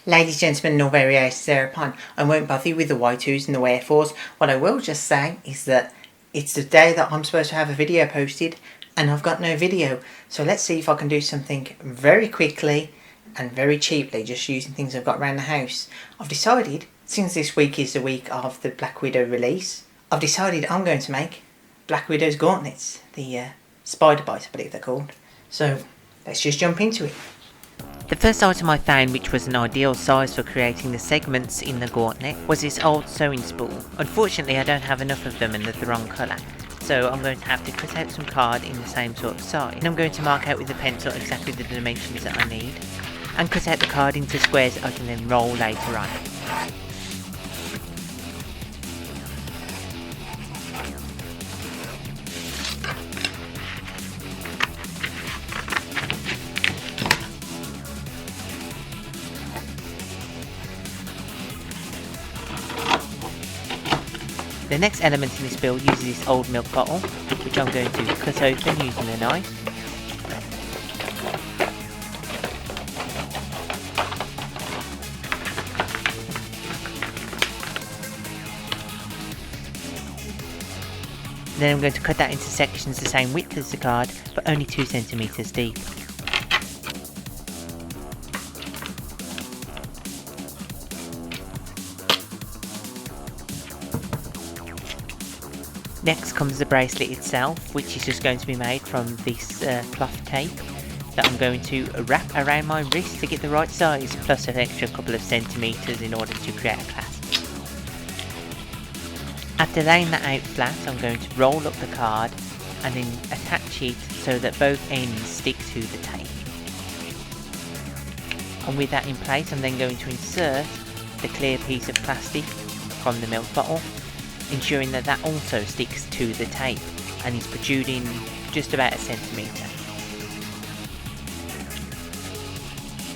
Ladies, gentlemen, and all variations thereupon, I won't bother you with the why-tos and the wherefores. What I will just say is that it's the day that I'm supposed to have a video posted and I've got no video. So let's see if I can do something very quickly and very cheaply, just using things I've got around the house. I've decided, since this week is the week of the Black Widow release, I've decided I'm going to make Black Widow's gauntlets, the spider bite I believe they're called. So let's just jump into it. The first item I found which was an ideal size for creating the segments in the gauntlet was this old sewing spool. Unfortunately I don't have enough of them and they're the wrong colour, so I'm going to have to cut out some card in the same sort of size. And I'm going to mark out with a pencil exactly the dimensions that I need, and cut out the card into squares I can then roll later on. The next element in this build uses this old milk bottle, which I'm going to cut open using a knife. Then I'm going to cut that into sections the same width as the card, but only 2 centimeters deep. Next comes the bracelet itself, which is just going to be made from this cloth tape that I'm going to wrap around my wrist to get the right size, plus an extra couple of centimeters in order to create a clasp. After laying that out flat, I'm going to roll up the card and then attach it so that both ends stick to the tape. And with that in place, I'm then going to insert the clear piece of plastic from the milk bottle, ensuring that that also sticks to the tape and is protruding just about a centimetre.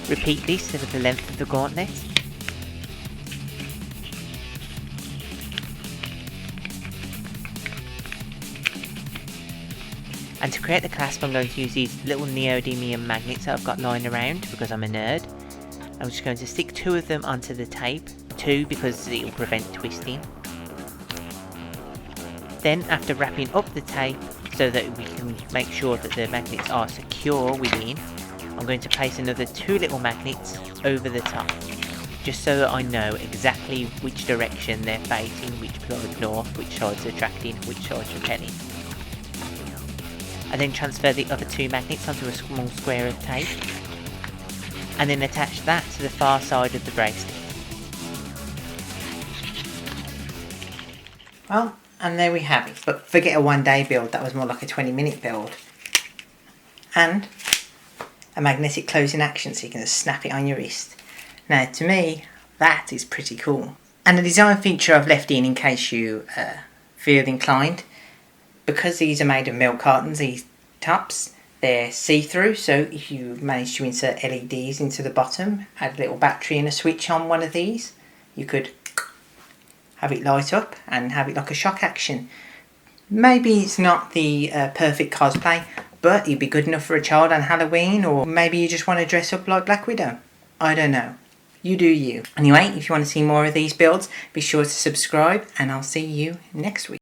Repeat this over the length of the gauntlet. And to create the clasp, I'm going to use these little neodymium magnets that I've got lying around because I'm a nerd. I'm just going to stick 2 of them onto the tape, 2 because it will prevent twisting. Then, after wrapping up the tape so that we can make sure that the magnets are secure within, I'm going to place another 2 little magnets over the top, just so that I know exactly which direction they're facing, which side north, which side's attracting, which side's repelling. I then transfer the other 2 magnets onto a small square of tape, and then attach that to the far side of the bracelet. Well, and there we have it. But forget a 1-day build, that was more like a 20-minute build. And a magnetic closing action so you can just snap it on your wrist. Now to me, that is pretty cool. And the design feature I've left in case you feel inclined. Because these are made of milk cartons, these tops, they're see-through, so if you manage to insert LEDs into the bottom, add a little battery and a switch on one of these, you could have it light up and have it like a shock action. Maybe it's not the perfect cosplay, but it'd be good enough for a child on Halloween, or maybe you just want to dress up like Black Widow. I don't know. You do you. Anyway, if you want to see more of these builds, be sure to subscribe and I'll see you next week.